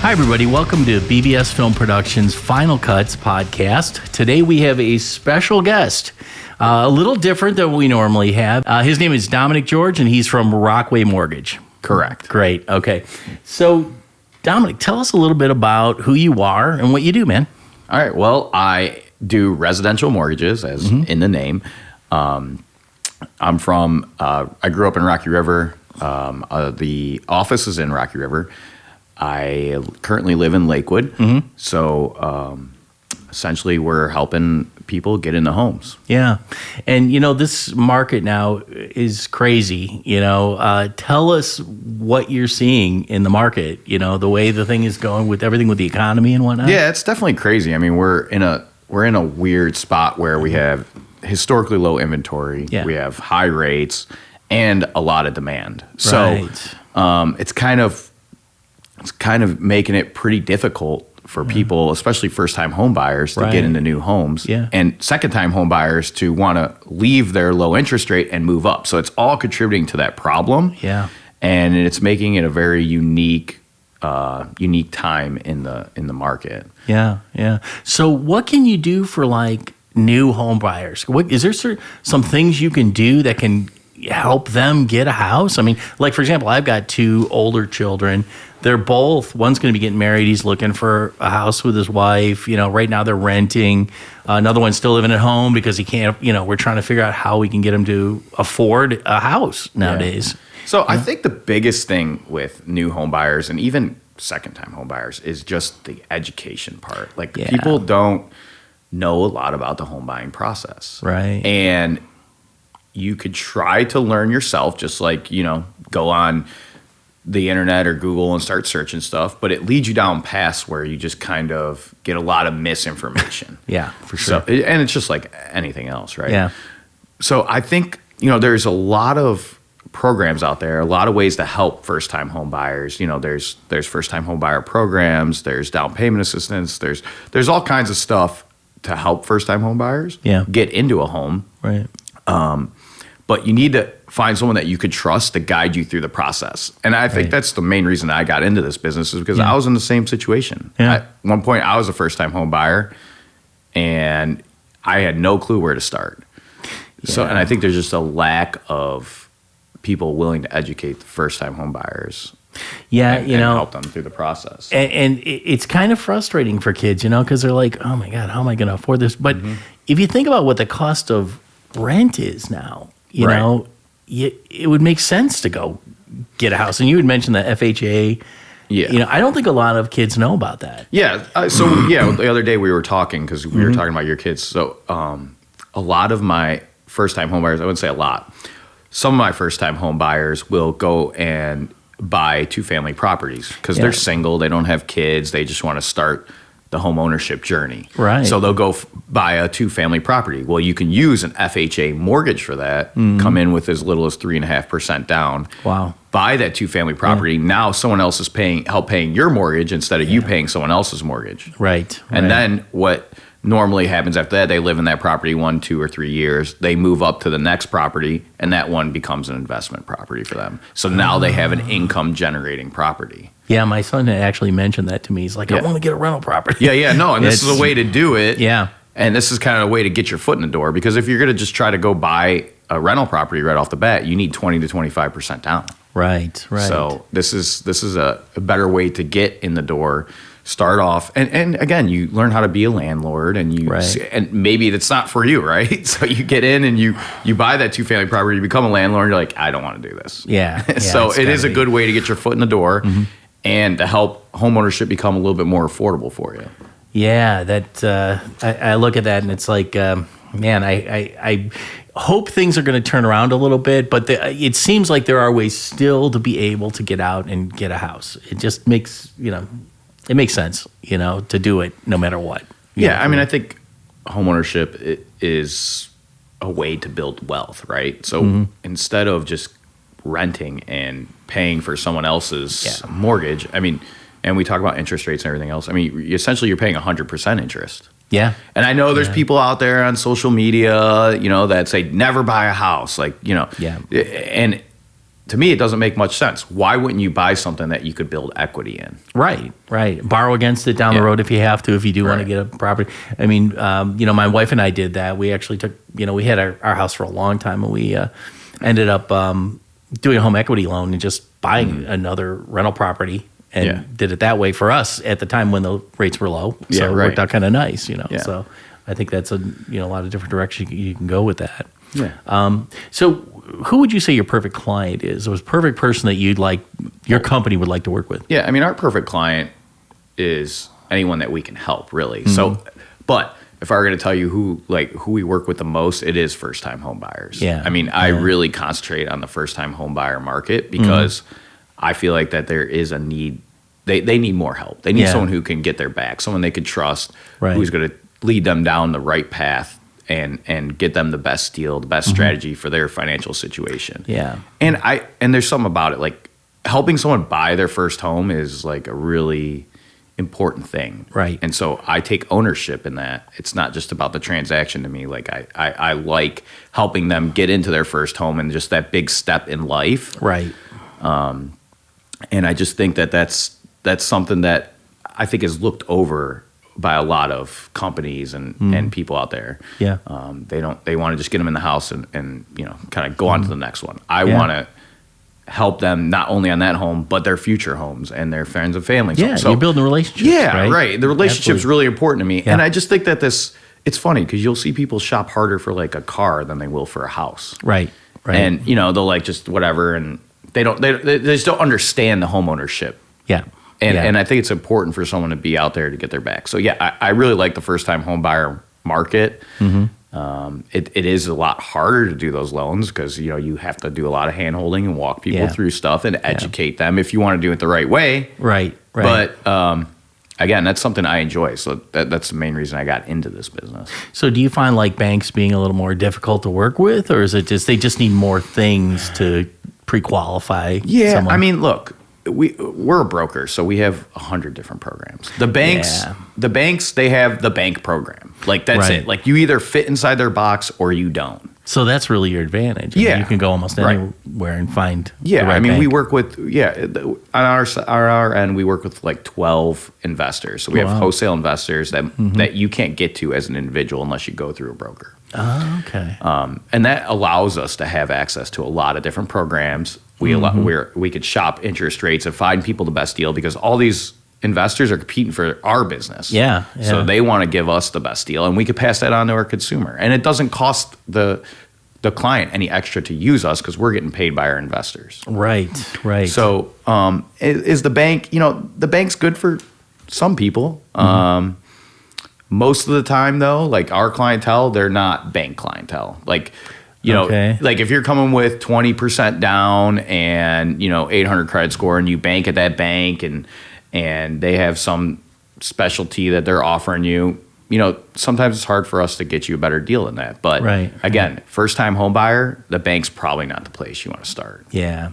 Hi, everybody. Welcome to BVS Film Productions Final Cuts podcast. Today we have a special guest, a little different than we normally have. His name is Dominic George, and he's from Rockway Mortgage. Correct. Great. Okay. So, Dominic, tell us a little bit about who you are and what you do, man. All right. Well, I do residential mortgages, as in the name. I grew up in Rocky River. The office is in Rocky River. I currently live in Lakewood. So essentially we're helping people get into homes. Yeah. And, this market now is crazy. Tell us what you're seeing in the market, the way the thing is going with everything with the economy and whatnot. Yeah, it's definitely crazy. I mean, we're in a weird spot where we have historically low inventory. Yeah. We have high rates and a lot of demand. So it's kind of making it pretty difficult for people, especially first-time home buyers, to get into new homes. Yeah. And second-time home buyers to want to leave their low interest rate and move up. So it's all contributing to that problem. Yeah. And it's making it a very unique time in the market. Yeah. Yeah. So what can you do for new home buyers? Is there some things you can do that can help them get a house? I mean, for example, I've got two older children. They're both, one's going to be getting married. He's looking for a house with his wife. Right now they're renting. Another one's still living at home because he can't, we're trying to figure out how we can get him to afford a house nowadays. Yeah. So I think the biggest thing with new home buyers and even second-time home buyers is just the education part. People don't know a lot about the home buying process. Right. And you could try to learn yourself, just go on the internet or Google and start searching stuff, but it leads you down paths where you just kind of get a lot of misinformation. Yeah, for sure. And it's just like anything else, right? Yeah. So I think, there's a lot of programs out there, a lot of ways to help first-time home buyers. There's first-time home buyer programs, there's down payment assistance, there's all kinds of stuff to help first-time home buyers get into a home. Right. But you need to find someone that you could trust to guide you through the process. And I think that's the main reason I got into this business, is because I was in the same situation. Yeah. At one point, I was a first-time home buyer, and I had no clue where to start. So, and I think there's just a lack of people willing to educate the first-time home buyers. Yeah, and help them through the process. And it's kind of frustrating for kids, because they're like, oh my God, how am I going to afford this? But if you think about what the cost of rent is now, you know, it would make sense to go get a house. And you had mentioned the FHA. Yeah. I don't think a lot of kids know about that. Yeah. The other day we were talking, because we were talking about your kids. So a lot of my first-time home buyers, I wouldn't say a lot, some of my first-time home buyers will go and buy two-family properties because they're single, they don't have kids, they just want to start the home ownership journey. Right. So they'll go buy a two-family property. Well, you can use an FHA mortgage for that, come in with as little as 3.5% down. Wow. Buy that two-family property. Now someone else is help paying your mortgage instead of you paying someone else's mortgage. Right. And then what normally happens after that, they live in that property 1, 2, or 3 years. They move up to the next property, and that one becomes an investment property for them. So now they have an income-generating property. Yeah, my son had actually mentioned that to me. He's like, I want to get a rental property. And this is a way to do it. Yeah. And this is kind of a way to get your foot in the door, because if you're going to just try to go buy a rental property right off the bat, you need 20 to 25% down. Right. So this is a better way to get in the door. Start off, and again, you learn how to be a landlord, and and maybe that's not for you, right? So you get in and you buy that two-family property, you become a landlord, and you're like, I don't want to do this. Yeah. So it is a good way to get your foot in the door and to help homeownership become a little bit more affordable for you. Yeah, I look at that and it's like, man, I hope things are going to turn around a little bit, but it seems like there are ways still to be able to get out and get a house. It just makes, it makes sense, to do it no matter what. Yeah, I mean, I think homeownership is a way to build wealth, right? So instead of just renting and paying for someone else's mortgage, I mean, and we talk about interest rates and everything else. I mean, essentially you're paying 100% interest. Yeah. And I know there's people out there on social media, that say never buy a house, and to me, it doesn't make much sense. Why wouldn't you buy something that you could build equity in? Right. Borrow against it down the road if you have to, if you do want to get a property. I mean, my wife and I did that. We actually took, we had our house for a long time, and we ended up doing a home equity loan and just buying another rental property and did it that way for us at the time when the rates were low. So it worked out kind of nice, So I think that's a lot of different directions you can go with that. Yeah. So who would you say your perfect client is? Or was perfect person that you'd like, your company would like to work with? Yeah, I mean, our perfect client is anyone that we can help, really. So, but if I were going to tell you who we work with the most, it is first-time home buyers. Yeah. I mean, I really concentrate on the first-time home buyer market because I feel like that there is a need. They need more help. They need someone who can get their back, someone they could trust, who's going to lead them down the right path and get them the best deal, the best strategy for their financial situation. Yeah. And there's something about it, like helping someone buy their first home is like a really important thing. Right. And so I take ownership in that. It's not just about the transaction to me. Like I like helping them get into their first home and just that big step in life. Right. And I just think that that's something that I think is looked over by a lot of companies and people out there. Yeah. They want to just get them in the house and kind of go on to the next one. I want to help them not only on that home, but their future homes and their friends and families. Yeah, so, you're building relationships. Yeah, right. The relationship's really important to me. Yeah. And I just think that it's funny because you'll see people shop harder for like a car than they will for a house. Right. And, they'll like just whatever. And they just don't understand the home ownership. Yeah. And I think it's important for someone to be out there to get their back. So yeah, I really like the first time home buyer market. It is a lot harder to do those loans because you have to do a lot of hand holding and walk people through stuff and educate them if you want to do it the right way. Right. But again, that's something I enjoy. So that's the main reason I got into this business. So do you find like banks being a little more difficult to work with, or is it just they just need more things to pre-qualify? Yeah, someone? I mean, look. We're a broker, so we have 100 different programs. The banks, they have the bank program. Like that's it. Like you either fit inside their box or you don't. So that's really your advantage. Yeah, you can go almost anywhere and find. Yeah, the right I mean, bank. we work with on our end, we work with like 12 investors. So we have wholesale investors that you can't get to as an individual unless you go through a broker. Oh, okay. And that allows us to have access to a lot of different programs. We could shop interest rates and find people the best deal because all these investors are competing for our business. Yeah. So they want to give us the best deal, and we could pass that on to our consumer. And it doesn't cost the client any extra to use us because we're getting paid by our investors. Right. So is the bank? The bank's good for some people. Most of the time, though, like our clientele, they're not bank clientele. Like. Like if you're coming with 20% down and 800 credit score, and you bank at that bank, and they have some specialty that they're offering you, sometimes it's hard for us to get you a better deal than that. But again, first time home buyer, the bank's probably not the place you want to start. Yeah.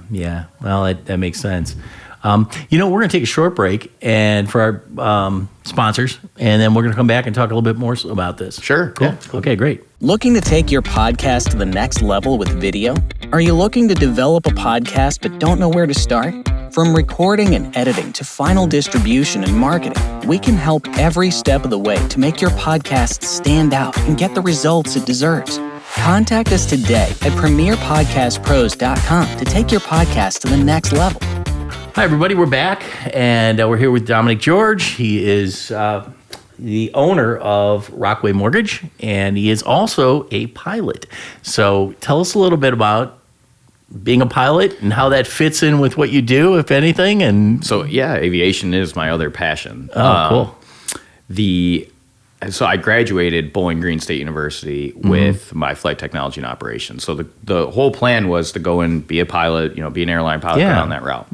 Well, that makes sense. We're going to take a short break and for our sponsors, and then we're going to come back and talk a little bit more about this. Sure. Cool. Yeah. Okay, great. Looking to take your podcast to the next level with video? Are you looking to develop a podcast but don't know where to start? From recording and editing to final distribution and marketing, we can help every step of the way to make your podcast stand out and get the results it deserves. Contact us today at premierpodcastpros.com to take your podcast to the next level. Hi, everybody. We're back, and we're here with Dominic George. He is the owner of Rockway Mortgage, and he is also a pilot. So tell us a little bit about being a pilot and how that fits in with what you do, if anything. And so, aviation is my other passion. Oh, cool. So I graduated Bowling Green State University with my flight technology and operations. So the whole plan was to go and be a pilot, be an airline pilot down that route.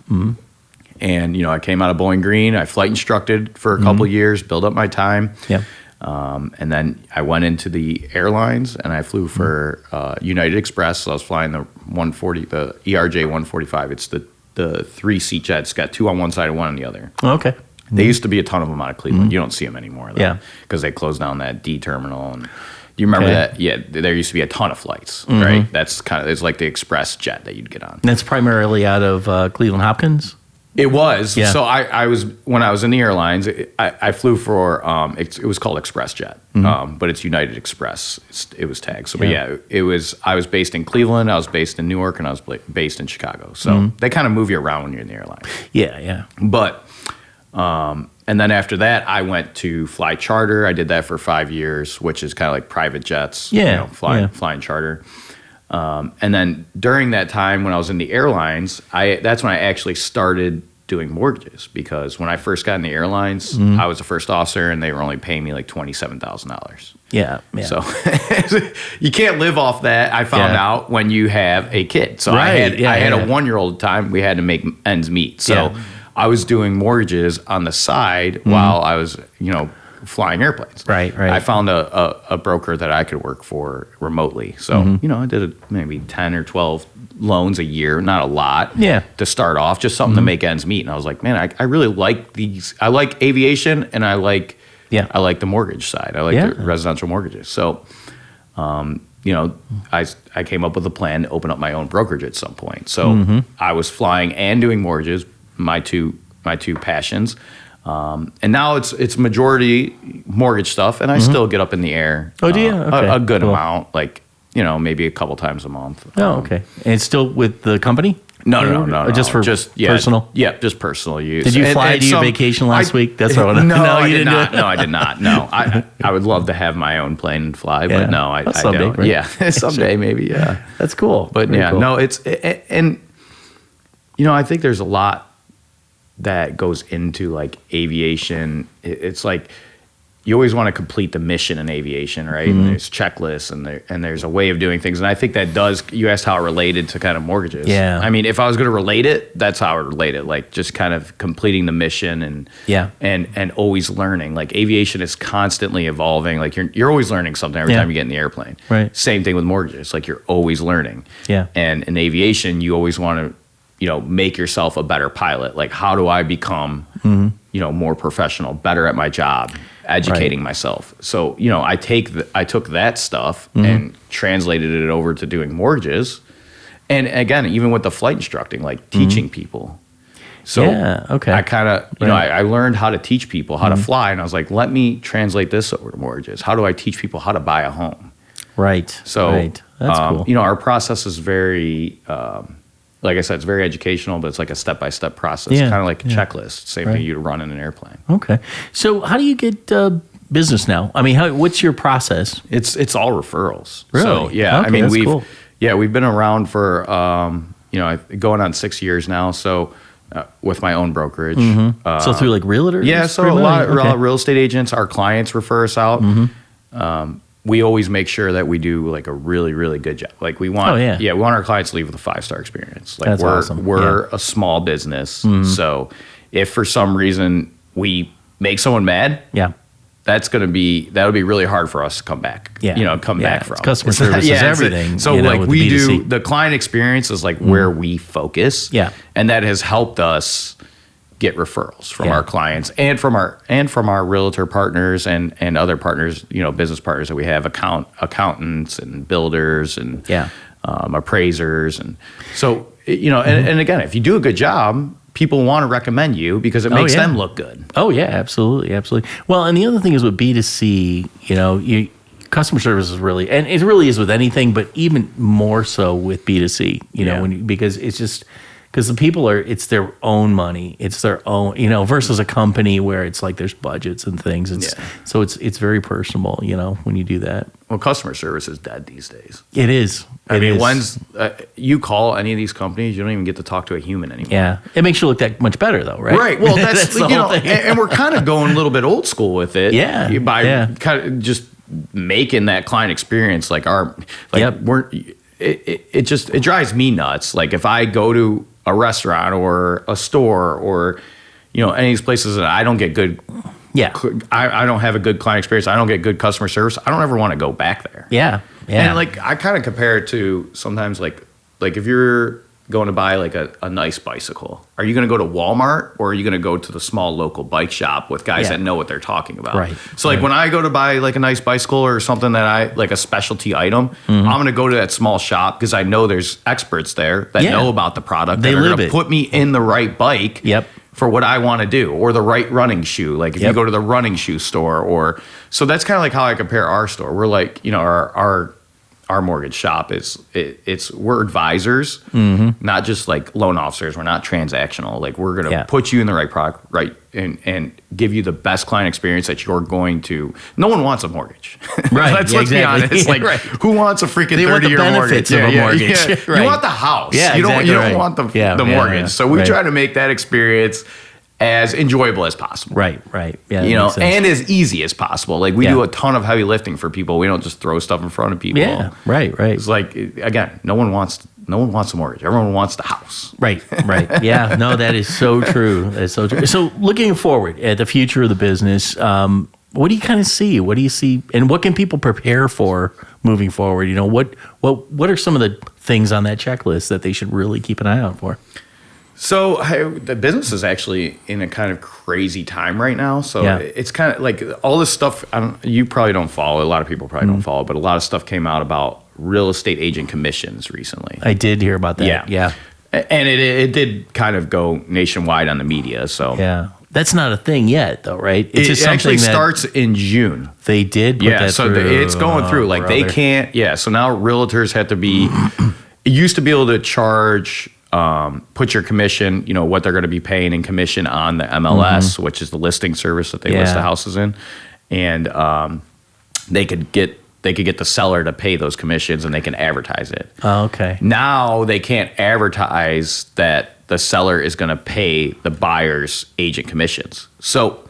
And, I came out of Bowling Green. I flight instructed for a couple of years, built up my time. Yeah. And then I went into the airlines, and I flew for United Express. So I was flying the 140, the ERJ 145. It's the three-seat jet. It's got two on one side and one on the other. Okay. There used to be a ton of them out of Cleveland. You don't see them anymore, though. Yeah. Because they closed down that D terminal. And, Do you remember Okay. that? Yeah, there used to be a ton of flights, right? That's it's like the express jet that you'd get on. That's primarily out of Cleveland Hopkins. It was. Yeah. So I was, when I was in the airlines, I flew for, it was called Express Jet, but it's United Express. It was tagged. So, but yeah, I was based in Cleveland, I was based in Newark, and I was based in Chicago. So they kind of move you around when you're in the airline. Yeah, yeah. But, and then after that, I went to fly charter. I did that for 5 years, which is kind of like private jets, Yeah, flying charter. And then during that time when I was in the airlines, that's when I actually started doing mortgages, because when I first got in the airlines, I was the first officer and they were only paying me like $27,000. Yeah, yeah. So you can't live off that. I found out when you have a kid. So I had a 1-year-old at the time. We had to make ends meet. So I was doing mortgages on the side while I was, flying airplanes. Right. I found a broker that I could work for remotely. So, I did maybe 10 or 12 loans a year, not a lot to start off, just something to make ends meet. And I was like, man, I really like these. I like aviation and I like the mortgage side. I like the residential mortgages. So, I came up with a plan to open up my own brokerage at some point. So I was flying and doing mortgages, my two passions. And now it's majority mortgage stuff, and I still get up in the air. Oh, do you? Okay. A good amount, like maybe a couple times a month. Oh, okay. And it's still with the company? No. Or just for personal? Yeah, just personal use. Did you fly to your vacation last week? That's what I No, I did didn't not. do it? No, I did not. No, I would love to have my own plane and fly, but no, I someday, don't. right? Yeah, someday maybe. Yeah, That's cool. but Very cool. no, and I think there's a lot that goes into like aviation. It's like you always want to complete the mission in aviation, right? And there's checklists and there's a way of doing things. And I think that you asked how it related to kind of mortgages. Yeah. I mean, if I was going to relate it, that's how I would relate it. Like just kind of completing the mission and always learning. Like aviation is constantly evolving. Like you're always learning something every time you get in the airplane. Right. Same thing with mortgages. Like you're always learning. Yeah. And in aviation, you always want to, make yourself a better pilot. Like, how do I become, more professional, better at my job, educating myself? So, I took that stuff and translated it over to doing mortgages. And again, even with the flight instructing, like teaching people. So I kind of, I learned how to teach people how to fly. And I was like, let me translate this over to mortgages. How do I teach people how to buy a home? Right. So, That's cool. Our process is very, like I said, it's very educational, but it's like a step-by-step process, kind of like a checklist. Same thing you'd run in an airplane. Okay. So how do you get business now? I mean, what's your process? It's all referrals. Really? So, yeah. Okay, I mean, that's cool. we've been around for, going on 6 years now. So with my own brokerage. So through like realtors? Yeah. So a lot of real estate agents, our clients refer us out. We always make sure that we do like a really, really good job. Like we want, we want our clients to leave with a 5-star experience. Like That's awesome. We're a small business. So if for some reason we make someone mad, that'll be really hard for us to come back. Come back from. Customer service is everything. So like we do, the client experience is like where we focus. Yeah. And that has helped us get referrals from our clients and from our realtor partners and other partners, business partners that we have, accountants and builders and appraisers. And so, and again, if you do a good job, people want to recommend you because it makes them look good. Oh yeah, absolutely. Absolutely. Well, and the other thing is with B2C, customer service is really, and it really is with anything, but even more so with B2C, because it's just, because the people it's their own money. It's their own, versus a company where it's like there's budgets and things. So it's very personal, when you do that. Well, customer service is dead these days. It is. I mean, when's you call any of these companies, you don't even get to talk to a human anymore. Yeah. It makes you look that much better though, right? Right. Well, that's the whole thing. And we're kind of going a little bit old school with it. Yeah. By kind of just making that client experience like it drives me nuts. Like if I go to a restaurant or a store or, any of these places that I don't get good. Yeah. I don't have a good client experience. I don't get good customer service. I don't ever want to go back there. Yeah. Yeah. And like, I kind of compare it to sometimes like if you're going to buy like a nice bicycle, are you going to go to Walmart or are you going to go to the small local bike shop with guys that know what they're talking about? Right. So like when I go to buy like a nice bicycle or something that I like a specialty item, I'm going to go to that small shop because I know there's experts there that know about the product. They that are live going to put me in the right bike. Yep. For what I want to do, or the right running shoe. Like if you go to the running shoe store, or so that's kind of like how I compare our store. We're like, you know, our mortgage shop we're advisors, not just like loan officers. We're not transactional. Like we're gonna put you in the right product, right, and give you the best client experience that you're going to. No one wants a mortgage, right? Let's be honest. Like who wants a freaking 30-year mortgage? Of a mortgage. Yeah. Right. You want the house. Yeah, you don't exactly want the mortgage. Yeah. So we try to make that experience as enjoyable as possible. Right. Yeah. You know, and as easy as possible. Like we do a ton of heavy lifting for people. We don't just throw stuff in front of people. Yeah. Right. It's like, again, no one wants a mortgage. Everyone wants the house. Right. Yeah. No, that is so true. That's so true. So looking forward at the future of the business, what do you kind of see? What do you see, and what can people prepare for moving forward? You know, what are some of the things on that checklist that they should really keep an eye out for? So the business is actually in a kind of crazy time right now. So it's kind of like all this stuff. You probably don't follow. A lot of people probably don't follow, but a lot of stuff came out about real estate agent commissions recently. I did hear about that. Yeah. And it did kind of go nationwide on the media. So that's not a thing yet, though, right? It's just actually starts in June. They did put that so through. It's going through. Like they can't. Yeah. So now realtors have to be. It used to be able to charge. Put your commission, you know, what they're going to be paying in commission on the MLS, which is the listing service that they list the houses in, and they could get the seller to pay those commissions, and they can advertise it. Oh, okay. Now they can't advertise that the seller is going to pay the buyer's agent commissions. So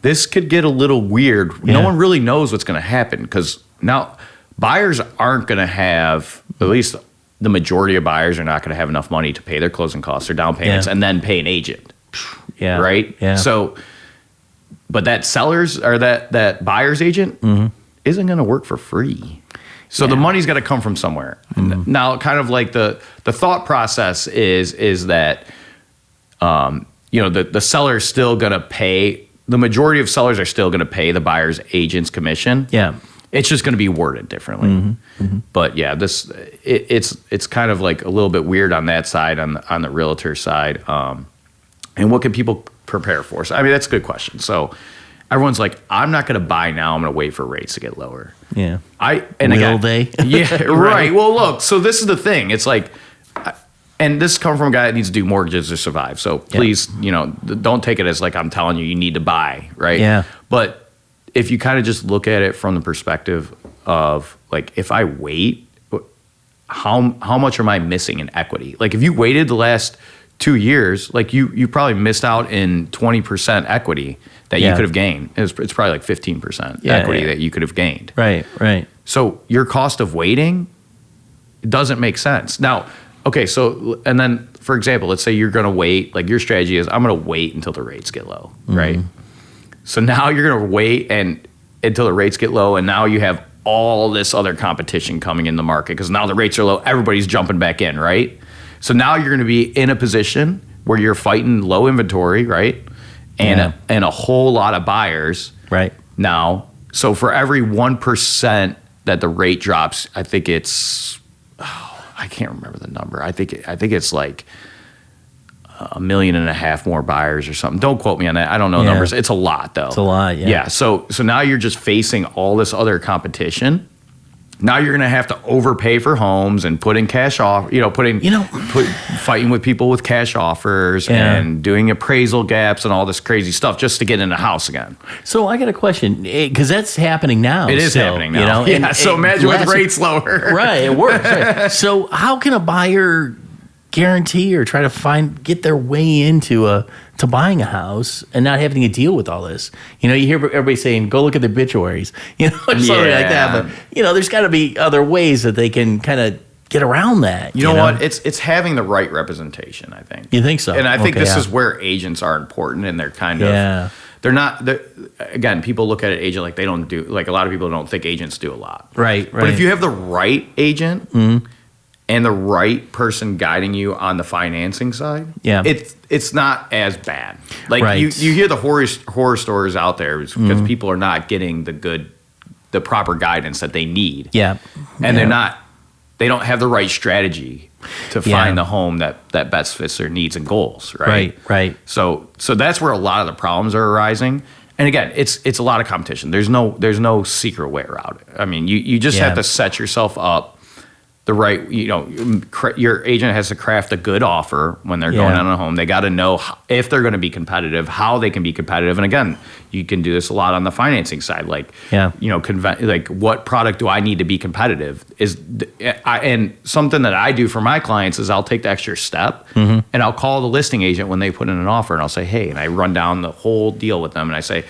this could get a little weird. Yeah. No one really knows what's going to happen because now buyers aren't going to have, at least the majority of buyers are not going to have enough money to pay their closing costs or down payments and then pay an agent. Yeah. Right? Yeah. So, but that seller's or that buyer's agent isn't going to work for free. So the money's got to come from somewhere. Now, kind of like the thought process is that, you know, the seller's still going to pay, the majority of sellers are still going to pay the buyer's agent's commission. Yeah. It's just going to be worded differently. But yeah, it's kind of like a little bit weird on that side, on the realtor side. And what can people prepare for? So, I mean, that's a good question. So everyone's like, I'm not going to buy now. I'm going to wait for rates to get lower. Yeah. Will they? Yeah, right. Well, look, so this is the thing. It's like, and this comes from a guy that needs to do mortgages to survive. So please, you know, don't take it as like I'm telling you need to buy, right? Yeah. But if you kind of just look at it from the perspective of like, if I wait, how much am I missing in equity? Like if you waited the last 2 years, like you probably missed out in 20% equity that you could have gained. It's probably like 15% equity that you could have gained. Right. So your cost of waiting doesn't make sense. Now, okay, so, and then for example, let's say you're going to wait, like your strategy is I'm going to wait until the rates get low, right? So now you're going to wait until the rates get low, and now you have all this other competition coming in the market because now the rates are low. Everybody's jumping back in, right? So now you're going to be in a position where you're fighting low inventory, right? And a whole lot of buyers, right? Now, so for every 1% that the rate drops, I think it's I can't remember the number. I think it's like 1.5 million more buyers or something. Don't quote me on that. I don't know numbers. It's a lot though. It's a lot, yeah. Yeah. So now you're just facing all this other competition. Now you're going to have to overpay for homes and put in cash off, fighting with people with cash offers and doing appraisal gaps and all this crazy stuff just to get in a house again. So I got a question because that's happening now. It is happening now. You know? So imagine with rates lower. Right. It works. Right. So how can a buyer guarantee or try to get their way into to buying a house and not having to deal with all this? You know, you hear everybody saying, go look at the obituaries, you know, or something like that. But, you know, there's got to be other ways that they can kind of get around that. You know what? It's having the right representation, I think. You think so? And I think this is where agents are important, and they're kind of, again, people look at an agent like they don't do, like a lot of people don't think agents do a lot. Right. But if you have the right agent, and the right person guiding you on the financing side, it's not as bad. Like you hear the horror stories out there because people are not getting the proper guidance that they need. Yeah. And they don't have the right strategy to find the home that best fits their needs and goals, right? Right. So that's where a lot of the problems are arising. And again, it's a lot of competition. There's no secret way around it. I mean, you just have to set yourself up the right, your agent has to craft a good offer when they're going on a home. They got to know if they're going to be competitive, how they can be competitive. And again, you can do this a lot on the financing side. Like, like what product do I need to be competitive? And something that I do for my clients is I'll take the extra step and I'll call the listing agent when they put in an offer and I'll say, hey, and I run down the whole deal with them and I say,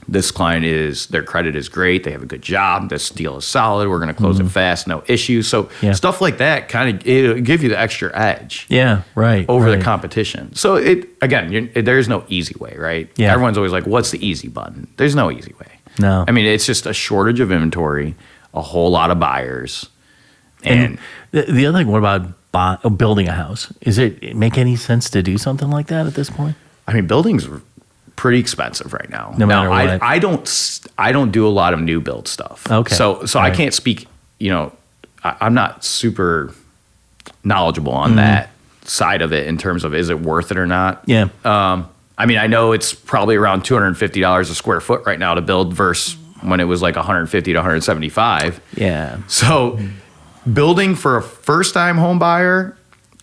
this client their credit is great. They have a good job. This deal is solid. We're going to close it fast. No issues. So stuff like that it'll give you the extra edge. Yeah, right. Over the competition. So there's no easy way, right? Yeah. Everyone's always like, what's the easy button? There's no easy way. No. I mean, it's just a shortage of inventory, a whole lot of buyers. And the other thing, what about building a house? Does it make any sense to do something like that at this point? I mean, buildings are pretty expensive right now. No matter what. I don't do a lot of new build stuff. Okay. So I can't speak, I'm not super knowledgeable on that side of it in terms of is it worth it or not. Yeah. I mean, I know it's probably around $250 a square foot right now to build versus when it was like $150 to $175. Yeah. So building for a first time home buyer,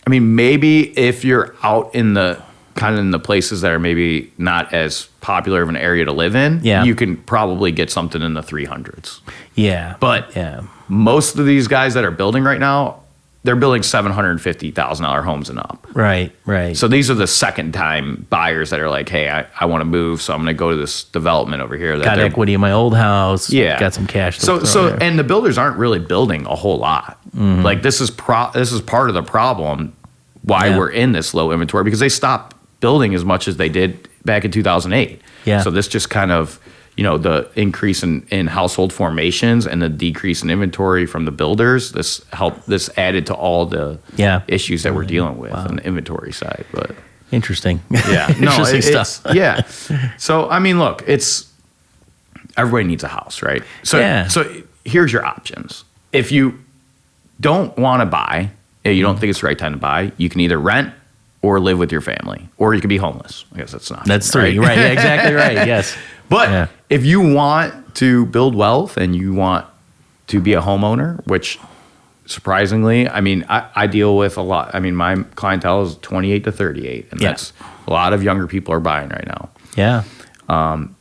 I mean, maybe if you're out in the kind of in the places that are maybe not as popular of an area to live in, you can probably get something in the 300s. Yeah. But most of these guys that are building right now, they're building $750,000 homes and up. Right. So these are the second time buyers that are like, hey, I want to move, so I'm going to go to this development over here. Got equity in my old house. Yeah. Got some cash. And the builders aren't really building a whole lot. Like this is part of the problem why we're in this low inventory, because they stopped building as much as they did back in 2008. Yeah. So this just kind of, the increase in household formations and the decrease in inventory from the builders, this added to all the issues that we're dealing with on the inventory side. But interesting. Yeah. No, interesting stuff. Yeah. So, I mean, look, everybody needs a house, right? So, so here's your options. If you don't want to buy, you don't think it's the right time to buy, you can either rent or live with your family, or you could be homeless. I guess that's not. That's three, right? Yeah, exactly right. Yes. But if you want to build wealth and you want to be a homeowner, which surprisingly, I mean, I deal with a lot. I mean, my clientele is 28 to 38, and that's a lot of younger people are buying right now. Yeah.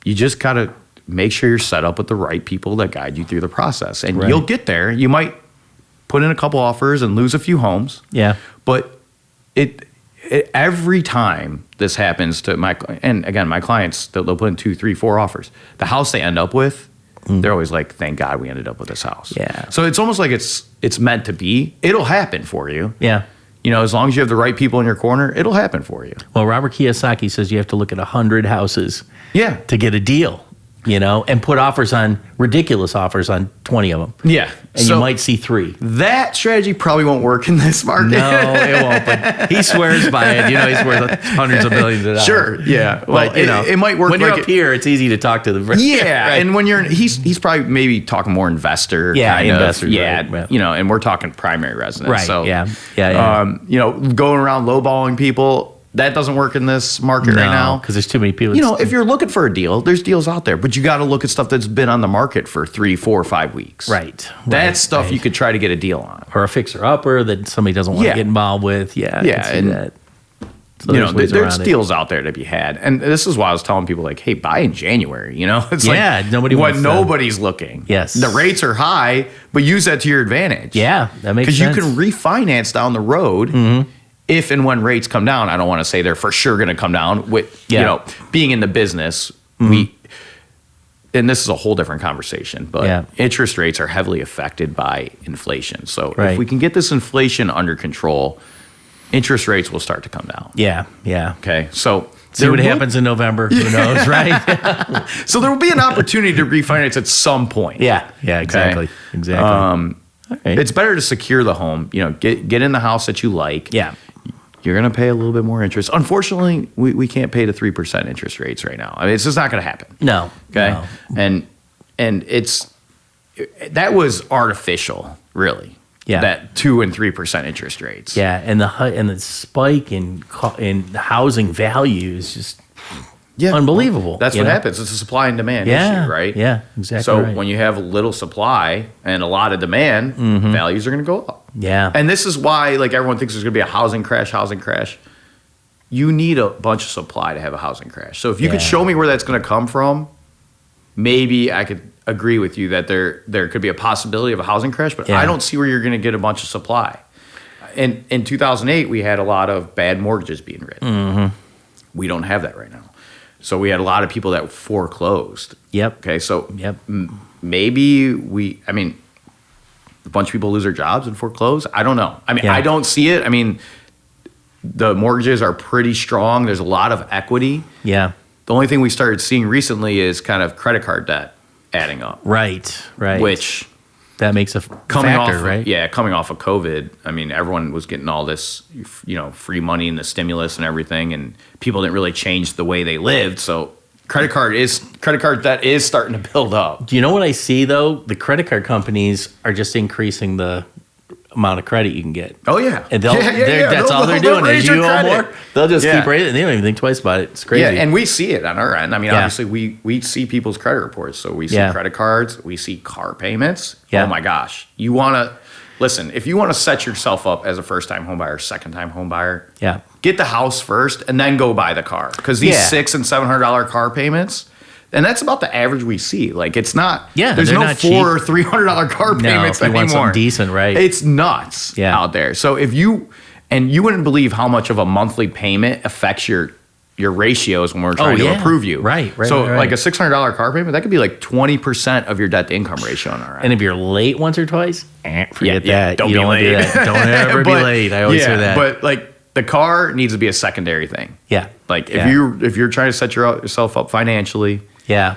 You just gotta make sure you're set up with the right people that guide you through the process, and you'll get there. You might put in a couple offers and lose a few homes. Yeah. But every time this happens to my clients, they'll put in 2, 3, 4 offers. The house they end up with, they're always like, thank God we ended up with this house. Yeah. So it's almost like it's meant to be. It'll happen for you. Yeah. As long as you have the right people in your corner, it'll happen for you. Well, Robert Kiyosaki says you have to look at 100 houses to get a deal. And put ridiculous offers on 20 of them. Yeah. And you might see 3. That strategy probably won't work in this market. No, it won't. But he swears by it. He's worth hundreds of billions of dollars. Sure. Yeah. Well, it might work. When you're up here, it's easy to talk to the. Yeah. Right. And when he's probably maybe talking more investor. Investors. Yeah. Right. And we're talking primary residence. Right. So, yeah. Going around lowballing people, that doesn't work in this market right now. Because there's too many people. If you're looking for a deal, there's deals out there, but you got to look at stuff that's been on the market for 3, 4, 5 weeks. Right. That's stuff you could try to get a deal on. Or a fixer-upper that somebody doesn't want to get involved with. Yeah. Yeah. I can see that. So there's deals out there to be had. And this is why I was telling people, like, hey, buy in January. It's nobody's looking. Yes. The rates are high, but use that to your advantage. Yeah, that makes sense. Because you can refinance down the road. If and when rates come down. I don't want to say they're for sure going to come down. With being in the business, and this is a whole different conversation, but interest rates are heavily affected by inflation. So if we can get this inflation under control, interest rates will start to come down. Yeah. Okay, so see what happens in November. Who knows, right? So there will be an opportunity to refinance at some point. Yeah, exactly. right. It's better to secure the home. Get in the house that you like. Yeah. You're going to pay a little bit more interest. Unfortunately, we can't pay the 3% interest rates right now. I mean, it's just not going to happen. No. Okay. No. And that was artificial, really. Yeah. That 2 and 3% interest rates. Yeah, and the spike in housing value is just unbelievable. That's what happens. It's a supply and demand issue, right? Yeah, exactly. So right. when you have little supply and a lot of demand, values are going to go up. Yeah. And this is why, like, everyone thinks there's going to be a housing crash. You need a bunch of supply to have a housing crash. So if you could show me where that's going to come from, maybe I could agree with you that there could be a possibility of a housing crash, but I don't see where you're going to get a bunch of supply. In 2008, we had a lot of bad mortgages being written. We don't have that right now. So we had a lot of people that foreclosed. Yep. Okay, so maybe a bunch of people lose their jobs and foreclose. I don't know. I mean, I don't see it. I mean, the mortgages are pretty strong. There's a lot of equity. Yeah. The only thing we started seeing recently is kind of credit card debt adding up. Right. Which that makes a coming factor, off, right? Yeah, coming off of COVID. I mean, everyone was getting all this, free money and the stimulus and everything, and people didn't really change the way they lived. So credit card debt is starting to build up. Do you know what I see though? The credit card companies are just increasing the amount of credit you can get. Oh yeah, and that's all they're doing. As you owe more, they'll just keep raising. They don't even think twice about it. It's crazy. Yeah, and we see it on our end. I mean, obviously we see people's credit reports. So we see credit cards, we see car payments. Yeah. Oh my gosh, you want to listen? If you want to set yourself up as a first-time home buyer, second-time home buyer, get the house first and then go buy the car, because these $600 and $700 car payments. And that's about the average we see. Like, it's not. Yeah, there's no not $400 or $300 car payments if you anymore. want something decent, right? It's nuts out there. So you wouldn't believe how much of a monthly payment affects your ratios when we're trying to approve you. Right. So like a $600 car payment, that could be like 20% of your debt to income ratio on our end. And if you're late once or twice, forget that. Don't you be don't late. Do that. Don't ever be late. I always say that. But like the car needs to be a secondary thing. Yeah. Like if you're trying to set yourself up financially. Yeah.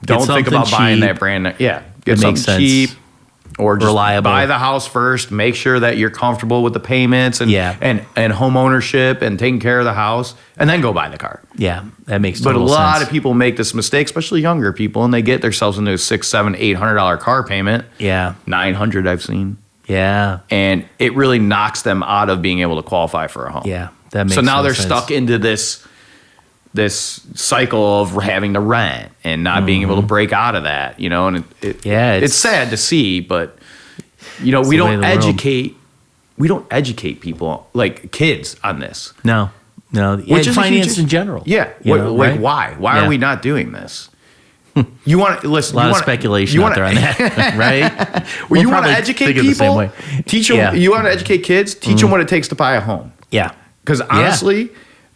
Don't think about buying that brand new. Yeah. Get something cheap or just reliable. Buy the house first. Make sure that you're comfortable with the payments and home ownership and taking care of the house, and then go buy the car. Yeah. That makes total sense. But a lot of sense. people make this mistake, especially younger people, and they get themselves into a $600, $700, $800 car payment. Yeah. $900 I've seen. Yeah. And it really knocks them out of being able to qualify for a home. Yeah. That makes So now they're sense. stuck into this cycle of having to rent and not being able to break out of that, and it's sad to see, but we don't educate people like kids on this. No. Which is finance in general. Yeah. Right? Why are we not doing this? You want to listen? A lot of speculation out there on that, right? Well, you want to educate people. The same way. Teach them. You want to educate kids. Teach them what it takes to buy a home. Yeah. Because honestly,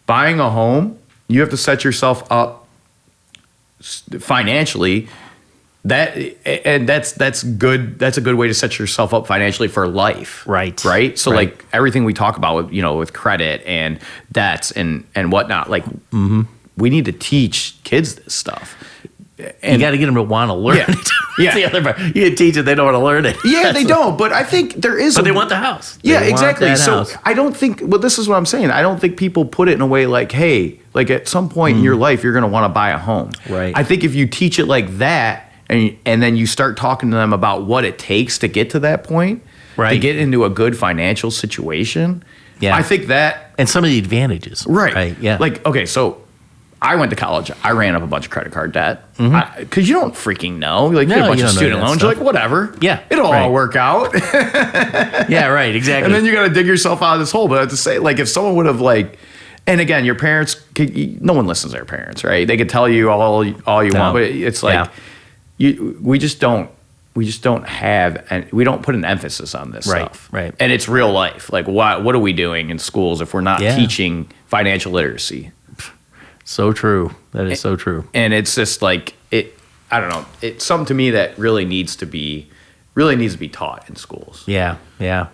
buying a home, you have to set yourself up financially. That's good. That's a good way to set yourself up financially for life. Right. So like everything we talk about with credit and debts and whatnot, like we need to teach kids this stuff. And you got to get them to want to learn it. That's the other part. You can teach it, they don't want to learn it. Yeah, they don't. But I think there is. But they want the house. Yeah, exactly. So I don't think. Well, this is what I'm saying. I don't think people put it in a way like, hey, like at some point in your life, you're going to want to buy a home. Right. I think if you teach it like that, and then you start talking to them about what it takes to get to that point, to get into a good financial situation. Yeah. I think that. And some of the advantages. Right. Yeah. Like, okay, so I went to college. I ran up a bunch of credit card debt because you don't freaking know. Like, you have a bunch of student loans. You're like, whatever. Yeah, it'll all work out. Yeah, right. Exactly. And then you got to dig yourself out of this hole. But I have to say, like, if someone would have and again, your parents, no one listens to their parents, right? They could tell you all you want, but it's like we just don't have, and we don't put an emphasis on this stuff. Right. And it's real life. Like, what are we doing in schools if we're not teaching financial literacy? So true. That is so true. And it's just like I don't know. It's something to me that really needs to be taught in schools. Yeah.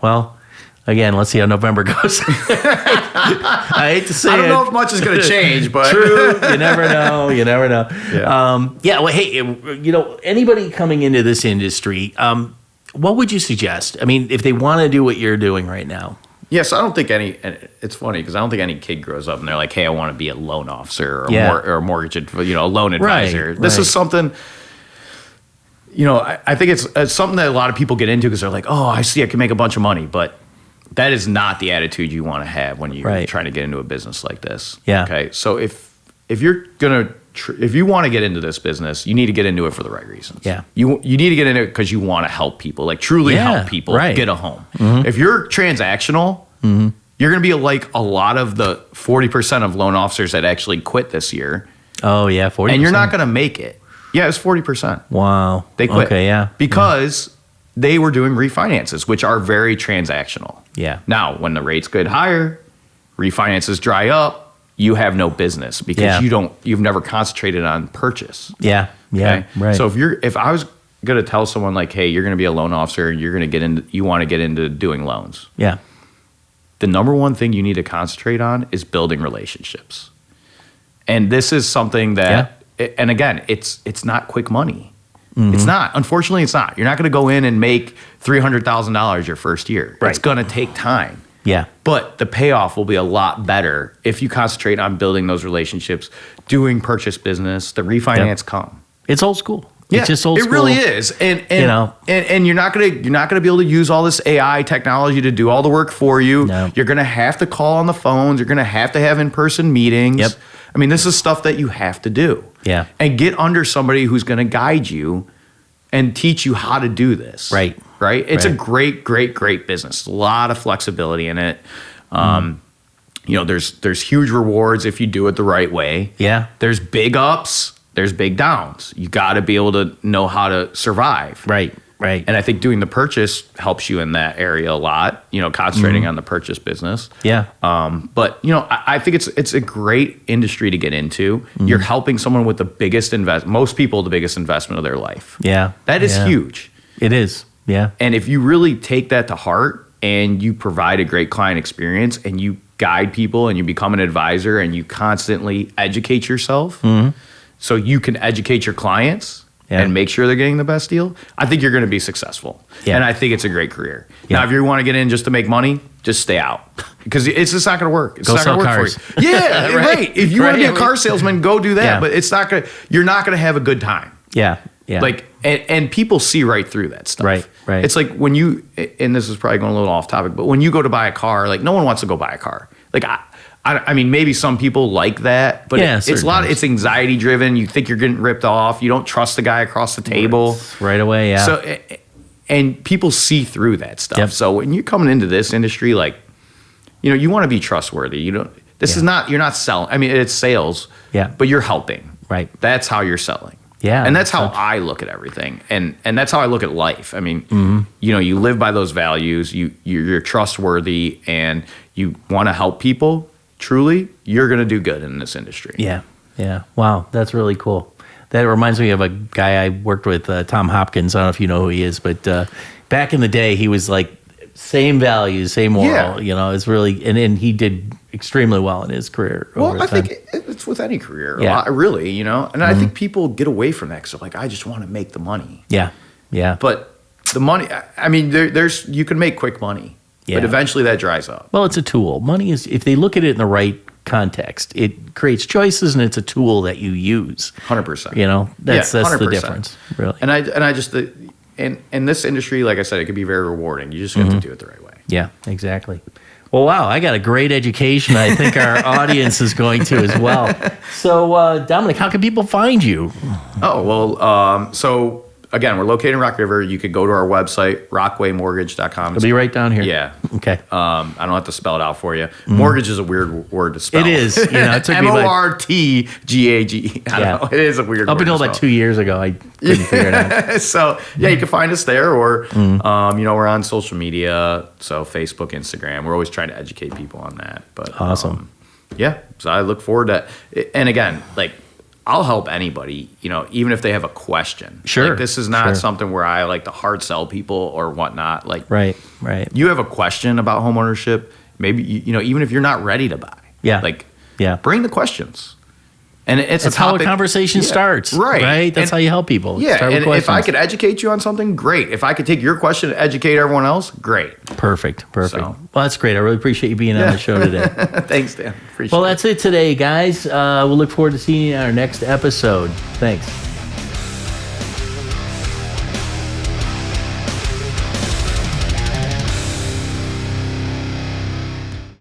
Well, again, let's see how November goes. I hate to say it. I don't know if much is going to change, but true. You never know. Yeah. Well, hey, anybody coming into this industry, what would you suggest? I mean, if they want to do what you're doing right now. Yes, I don't think it's funny because I don't think any kid grows up and they're like, hey, I want to be a loan officer or, or a mortgage, a loan advisor. This is something, I think it's something that a lot of people get into because they're like, oh, I see I can make a bunch of money. But that is not the attitude you want to have when you're trying to get into a business like this. Yeah. Okay. So if you're going to, if you want to get into this business, you need to get into it for the right reasons. Yeah. You need to get into it because you want to help people, like truly help people get a home. Mm-hmm. If you're transactional, you're going to be like a lot of the 40% of loan officers that actually quit this year. Oh, yeah, 40%. And you're not going to make it. Yeah, it's 40%. Wow. They quit. Okay, yeah. Because they were doing refinances, which are very transactional. Yeah. Now, when the rates get higher, refinances dry up, you have no business because you've never concentrated on purchase. Yeah. Yeah. Okay? Right. So if I was going to tell someone like, hey, you're going to be a loan officer and you want to get into doing loans. Yeah. The number one thing you need to concentrate on is building relationships. And this is something that, and again, it's not quick money. Mm-hmm. It's not. Unfortunately, it's not. You're not going to go in and make $300,000 your first year. Right. It's going to take time. Yeah. But the payoff will be a lot better if you concentrate on building those relationships, doing purchase business, the refinance come. It's old school. Yeah, it's just old school. It really is. And you're not gonna be able to use all this AI technology to do all the work for you. No. You're gonna have to call on the phones. You're gonna have to have in-person meetings. Yep. I mean, this is stuff that you have to do. Yeah. And get under somebody who's gonna guide you and teach you how to do this. Right. Right? It's a great, great, great business. A lot of flexibility in it. There's huge rewards if you do it the right way. Yeah. There's big ups. There's big downs. You got to be able to know how to survive. Right. And I think doing the purchase helps you in that area a lot, concentrating on the purchase business. Yeah. But I think it's a great industry to get into. You're helping someone with the biggest most people, the biggest investment of their life. Yeah. That is huge. It is. Yeah. And if you really take that to heart and you provide a great client experience and you guide people and you become an advisor and you constantly educate yourself, so you can educate your clients and make sure they're getting the best deal, I think you're going to be successful. Yeah. And I think it's a great career. Yeah. Now, if you want to get in just to make money, just stay out because it's just not going to work. It's go not going to work cars. for you. Yeah, right. If you want to be a car salesman, go do that. But it's not going to. You're not going to have a good time. Yeah. Yeah. Like, and people see right through that stuff. Right. It's like when you, and this is probably going a little off topic, but when you go to buy a car, like no one wants to go buy a car. Like I mean, maybe some people like that, but it's a lot. It's anxiety driven. You think you're getting ripped off. You don't trust the guy across the table right away. Yeah. So, and people see through that stuff. Yep. So when you're coming into this industry, like, you want to be trustworthy. You don't. This is not. You're not selling. I mean, it's sales. Yeah. But you're helping. Right. That's how you're selling. Yeah. And that's how I look at everything. And that's how I look at life. I mean, you live by those values. You're trustworthy, and you want to help people. Truly, you're going to do good in this industry. Yeah. Yeah. Wow. That's really cool. That reminds me of a guy I worked with, Tom Hopkins. I don't know if you know who he is, but back in the day, he was like same values, same moral. It's really, and he did extremely well in his career. Well, I think it's with any career, really, and I think people get away from that because they're like, I just want to make the money. Yeah. Yeah. But the money, I mean, you can make quick money. Yeah. But eventually that dries up. Well, it's a tool. Money is, if they look at it in the right context, it creates choices and it's a tool that you use. 100%. That's 100%. The difference, really. And I just, in this industry, like I said, it can be very rewarding. You just have to do it the right way. Yeah, exactly. Well, wow, I got a great education. I think our audience is going to as well. So, Dominic, how can people find you? Oh, well, so again, we're located in Rock River. You could go to our website, rockway.mortgage.com. It'll be right down here. Yeah. Okay. I don't have to spell it out for you. Mortgage is a weird word to spell. It is. It took me MORTGAGE. I don't know. It is a weird word. Up until about 2 years ago, I couldn't figure it out. So, you can find us there, or, we're on social media. So, Facebook, Instagram. We're always trying to educate people on that. But awesome. So, I look forward to it. And again, I'll help anybody, even if they have a question. Sure. This is not something where I like to hard sell people or whatnot. Right. You have a question about homeownership, maybe, even if you're not ready to buy. Yeah. Bring the questions. And it's That's a topic, how a conversation starts. Right? That's how you help people. Yeah. Start with And if I questions. could educate you on something, great. If I could take your question and educate everyone else, great. Perfect. So. Well, that's great. I really appreciate you being on the show today. Thanks, Dan. Appreciate Well, it. that's it today, guys. We'll look forward to seeing you in our next episode. Thanks.